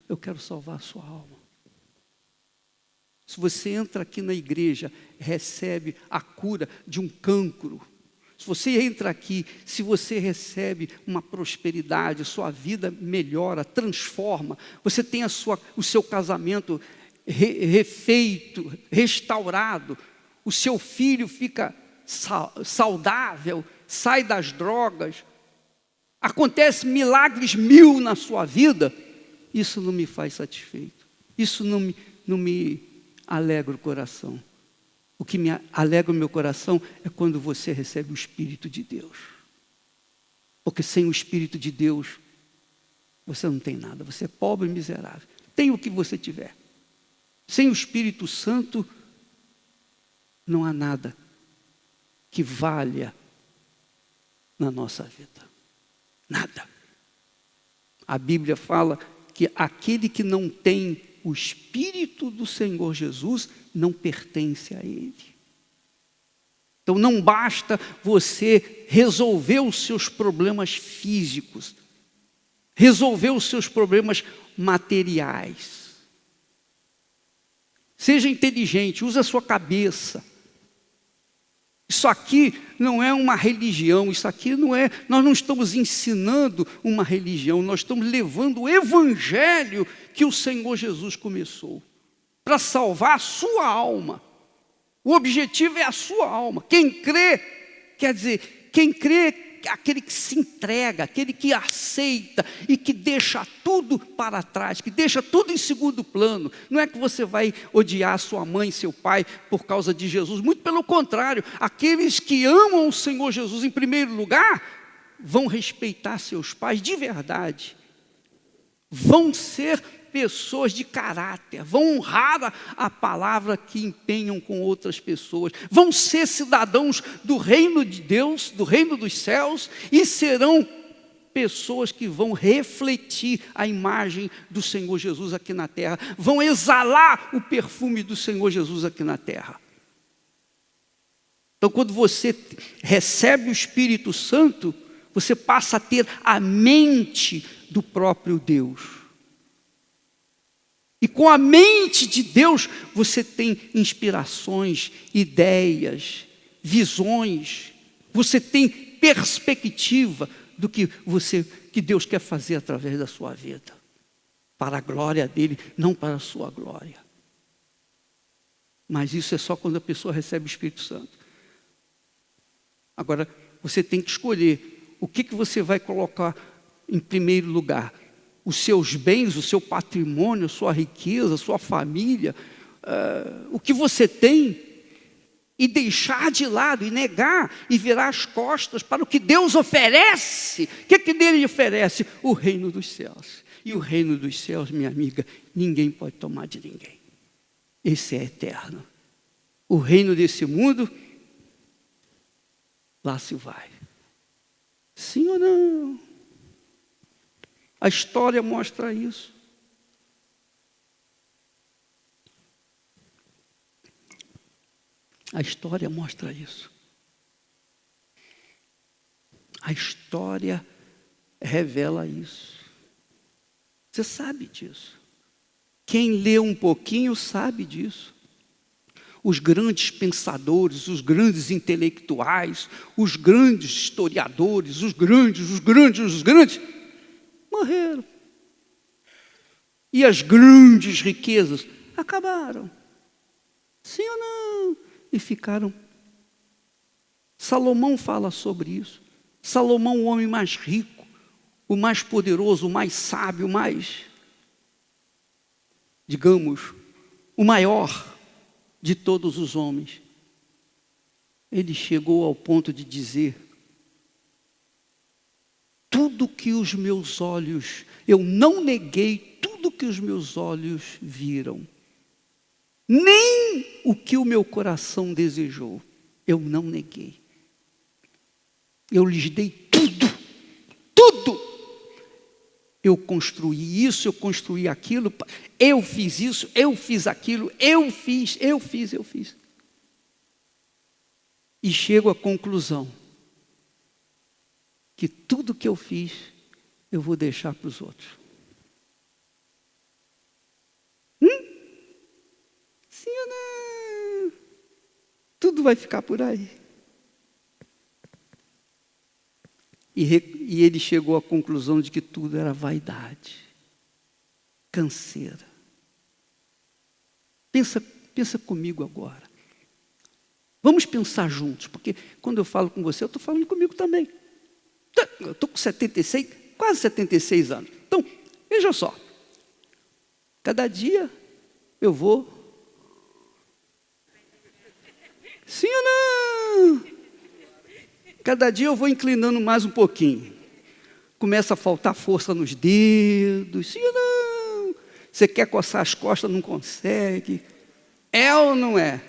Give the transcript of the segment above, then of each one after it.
eu quero salvar a sua alma. Se você entra aqui na igreja, recebe a cura de um cancro. Se você entra aqui, se você recebe uma prosperidade, sua vida melhora, transforma, você tem o seu casamento refeito, restaurado, o seu filho fica saudável, sai das drogas, acontece milagres 1000 na sua vida, isso não me faz satisfeito, isso não me alegra o coração. O que me alegra o meu coração é quando você recebe o Espírito de Deus. Porque sem o Espírito de Deus, você não tem nada, você é pobre e miserável. Tem o que você tiver. Sem o Espírito Santo, não há nada que valha na nossa vida. Nada. A Bíblia fala que aquele que não tem o Espírito do Senhor Jesus não pertence a Ele. Então não basta você resolver os seus problemas físicos, resolver os seus problemas materiais. Seja inteligente, use a sua cabeça. Isso aqui não é uma religião, isso aqui não é, nós não estamos ensinando uma religião, nós estamos levando o evangelho que o Senhor Jesus começou, para salvar a sua alma. O objetivo é a sua alma. Quem crê, quer dizer, quem crê, aquele que se entrega, aquele que aceita e que deixa tudo para trás, que deixa tudo em segundo plano. Não é que você vai odiar sua mãe e seu pai por causa de Jesus, muito pelo contrário, aqueles que amam o Senhor Jesus em primeiro lugar, vão respeitar seus pais de verdade, vão ser pessoas de caráter, vão honrar a palavra que empenham com outras pessoas, vão ser cidadãos do reino de Deus, do reino dos céus, e serão pessoas que vão refletir a imagem do Senhor Jesus aqui na terra, vão exalar o perfume do Senhor Jesus aqui na terra. Então, quando você recebe o Espírito Santo, você passa a ter a mente do próprio Deus. E com a mente de Deus, você tem inspirações, ideias, visões, você tem perspectiva do que Deus quer fazer através da sua vida, para a glória dele, não para a sua glória. Mas isso é só quando a pessoa recebe o Espírito Santo. Agora, você tem que escolher o que você vai colocar em primeiro lugar. Os seus bens, o seu patrimônio, a sua riqueza, a sua família, o que você tem, e deixar de lado, e negar, e virar as costas para o que Deus oferece. O que Ele oferece? O reino dos céus. E o reino dos céus, minha amiga, ninguém pode tomar de ninguém. Esse é eterno. O reino desse mundo, lá se vai. Sim ou não? A história mostra isso. A história mostra isso. A história revela isso. Você sabe disso. Quem lê um pouquinho sabe disso. Os grandes pensadores, os grandes intelectuais, os grandes historiadores, os grandes, morreram. E as grandes riquezas acabaram. Sim ou não? E ficaram. Salomão fala sobre isso. Salomão, o homem mais rico, o mais poderoso, o mais sábio, o mais, digamos, o maior de todos os homens. Ele chegou ao ponto de dizer: tudo que os meus olhos, eu não neguei tudo que os meus olhos viram, nem o que o meu coração desejou, eu não neguei. Eu lhes dei tudo. Eu construí isso, eu construí aquilo, eu fiz isso, eu fiz aquilo, eu fiz. E chego à conclusão que tudo que eu fiz, eu vou deixar para os outros. Tudo vai ficar por aí. E ele chegou à conclusão de que tudo era vaidade, canseira. Pensa comigo agora. Vamos pensar juntos, porque quando eu falo com você, eu estou falando comigo também. Eu estou com 76, quase 76 anos. Então, veja só. Cada dia eu vou. Sim ou não? Cada dia eu vou inclinando mais um pouquinho. Começa a faltar força nos dedos. Sim ou não? Você quer coçar as costas, não consegue. É ou não é?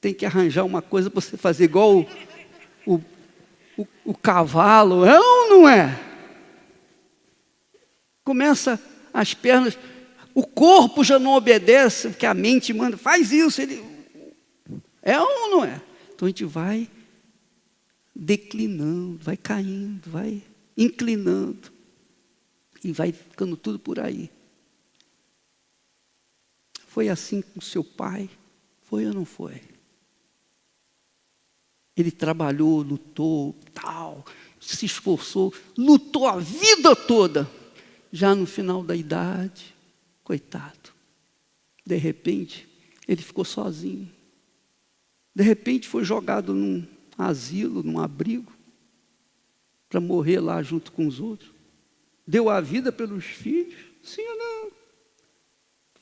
Tem que arranjar uma coisa para você fazer igual o cavalo. É ou não é? Começa as pernas. O corpo já não obedece, porque a mente manda. Faz isso. É ou não é? Então a gente vai declinando, vai caindo, vai inclinando. E vai ficando tudo por aí. Foi assim com seu pai? Foi ou não foi? Ele trabalhou, lutou, tal, se esforçou, lutou a vida toda. Já no final da idade, coitado, de repente, ele ficou sozinho. De repente foi jogado num asilo, num abrigo, para morrer lá junto com os outros. Deu a vida pelos filhos, sim ou não?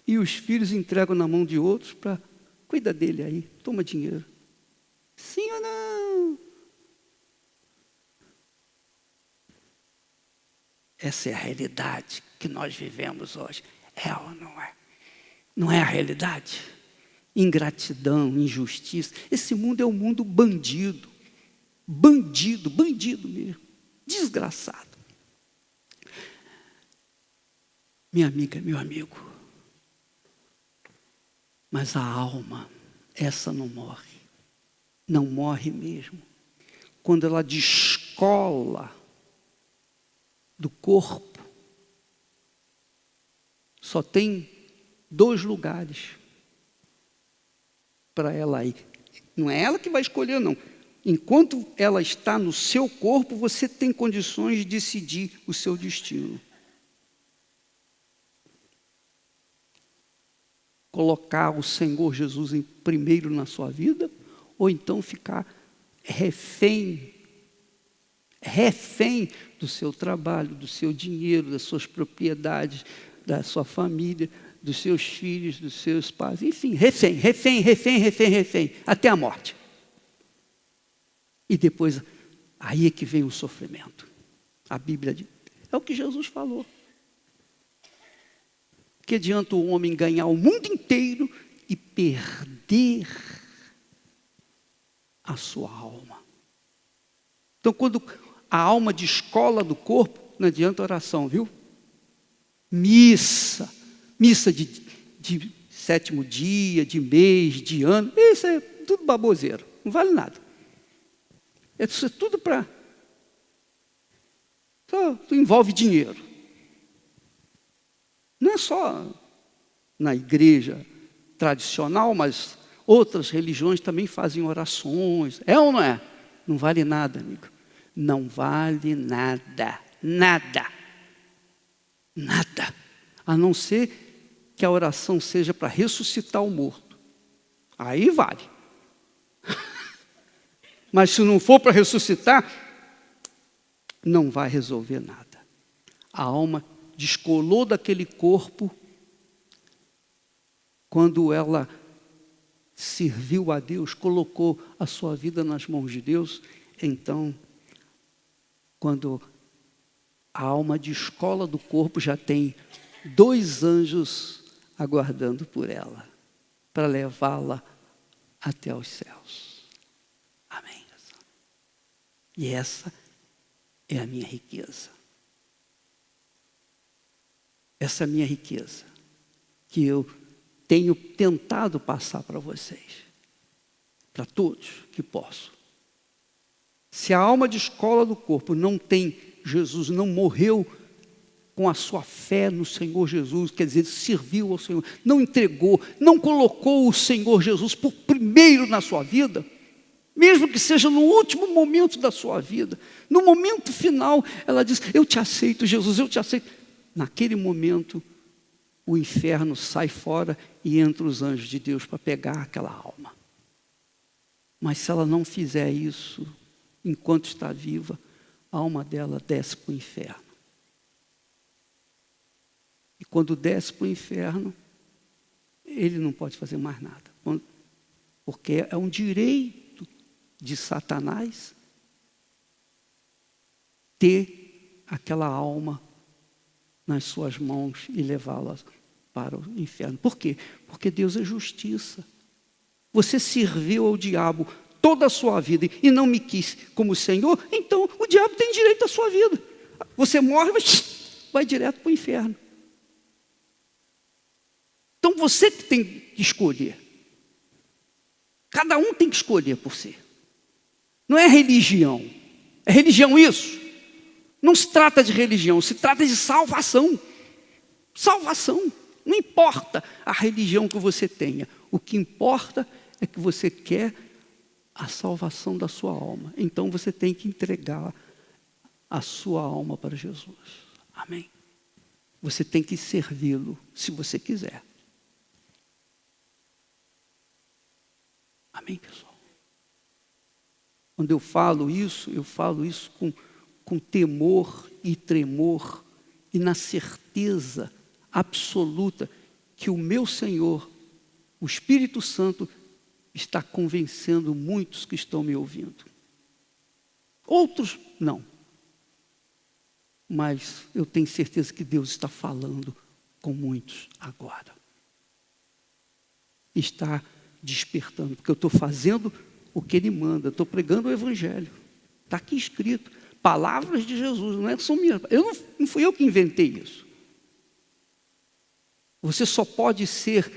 E os filhos entregam na mão de outros para, cuida dele aí, toma dinheiro. Sim ou não? Essa é a realidade que nós vivemos hoje. É ou não é? Não é a realidade? Ingratidão, injustiça. Esse mundo é um mundo bandido. Bandido mesmo. Desgraçado. Minha amiga, meu amigo. Mas a alma, essa não morre. Não morre mesmo. Quando ela descola do corpo, só tem 2 lugares para ela ir. Não é ela que vai escolher, não. Enquanto ela está no seu corpo, você tem condições de decidir o seu destino. Colocar o Senhor Jesus em primeiro na sua vida, ou então ficar refém do seu trabalho, do seu dinheiro, das suas propriedades, da sua família, dos seus filhos, dos seus pais, enfim, refém, até a morte. E depois, aí é que vem o sofrimento. A Bíblia diz, é o que Jesus falou. Que adianta o homem ganhar o mundo inteiro e perder a sua alma? Então, quando a alma descola do corpo, não adianta oração, viu? Missa de 7º dia, de mês, de ano, isso é tudo baboseiro, não vale nada. Isso é tudo só envolve dinheiro. Não é só na igreja tradicional, mas outras religiões também fazem orações. É ou não é? Não vale nada, amigo. Não vale nada. Nada. Nada. A não ser que a oração seja para ressuscitar o morto. Aí vale. Mas se não for para ressuscitar, não vai resolver nada. A alma descolou daquele corpo quando ela serviu a Deus, colocou a sua vida nas mãos de Deus. Então, quando a alma descola do corpo, já tem 2 anjos aguardando por ela, para levá-la até os céus. Amém. E essa é a minha riqueza. Essa é a minha riqueza, que eu tenho tentado passar para vocês, para todos que posso. Se a alma descola do corpo não tem Jesus, não morreu com a sua fé no Senhor Jesus, quer dizer, serviu ao Senhor, não entregou, não colocou o Senhor Jesus por primeiro na sua vida, mesmo que seja no último momento da sua vida, no momento final, ela diz: eu te aceito, Jesus, eu te aceito. Naquele momento, o inferno sai fora e entra os anjos de Deus para pegar aquela alma. Mas se ela não fizer isso, enquanto está viva, a alma dela desce para o inferno. E quando desce para o inferno, ele não pode fazer mais nada. Porque é um direito de Satanás ter aquela alma nas suas mãos e levá-la para o inferno. Por quê? Porque Deus é justiça. Você serviu ao diabo toda a sua vida e não me quis como Senhor, então o diabo tem direito à sua vida. Você morre, vai direto para o inferno. Então você que tem que escolher. Cada um tem que escolher por si. Não é religião. É religião isso? Não se trata de religião, se trata de salvação. Salvação. Não importa a religião que você tenha. O que importa é que você quer a salvação da sua alma. Então você tem que entregar a sua alma para Jesus. Amém? Você tem que servi-lo, se você quiser. Amém, pessoal? Quando eu falo isso com temor e tremor e na certeza absoluta que o meu Senhor, o Espírito Santo, está convencendo muitos que estão me ouvindo. Outros não. Mas eu tenho certeza que Deus está falando com muitos agora. Está despertando, porque eu estou fazendo o que Ele manda, estou pregando o Evangelho. Está aqui escrito, palavras de Jesus, não são minhas. Não fui eu que inventei isso. Você só pode ser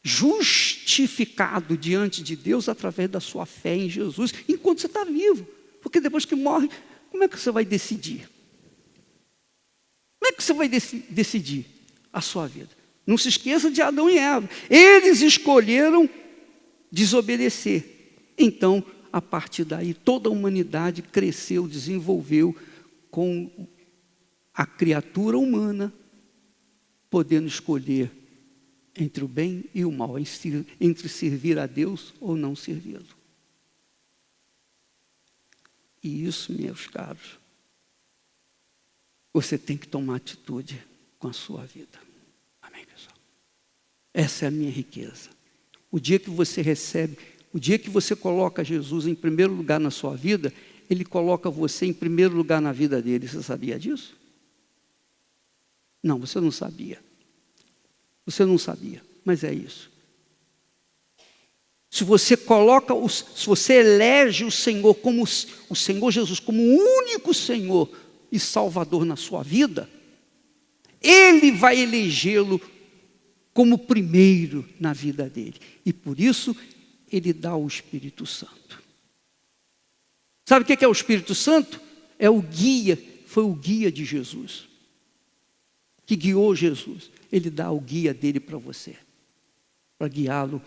justificado diante de Deus através da sua fé em Jesus, enquanto você está vivo. Porque depois que morre, como é que você vai decidir? Como é que você vai decidir a sua vida? Não se esqueça de Adão e Eva. Eles escolheram desobedecer. Então, a partir daí, toda a humanidade cresceu, desenvolveu com a criatura humana podendo escolher entre o bem e o mal, entre servir a Deus ou não servi-lo. E isso, meus caros, você tem que tomar atitude com a sua vida. Amém, pessoal? Essa é a minha riqueza. O dia que você recebe, o dia que você coloca Jesus em primeiro lugar na sua vida, Ele coloca você em primeiro lugar na vida dele. Você sabia disso? Não, você não sabia. Você não sabia, mas é isso. Se você se você elege o Senhor como o Senhor Jesus como o único Senhor e Salvador na sua vida, Ele vai elegê-lo como primeiro na vida dele. E por isso, Ele dá o Espírito Santo. Sabe o que é o Espírito Santo? É o guia, foi o guia de Jesus, que guiou Jesus. Ele dá o guia dele para você, para guiá-lo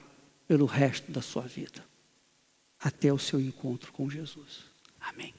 pelo resto da sua vida, até o seu encontro com Jesus. Amém.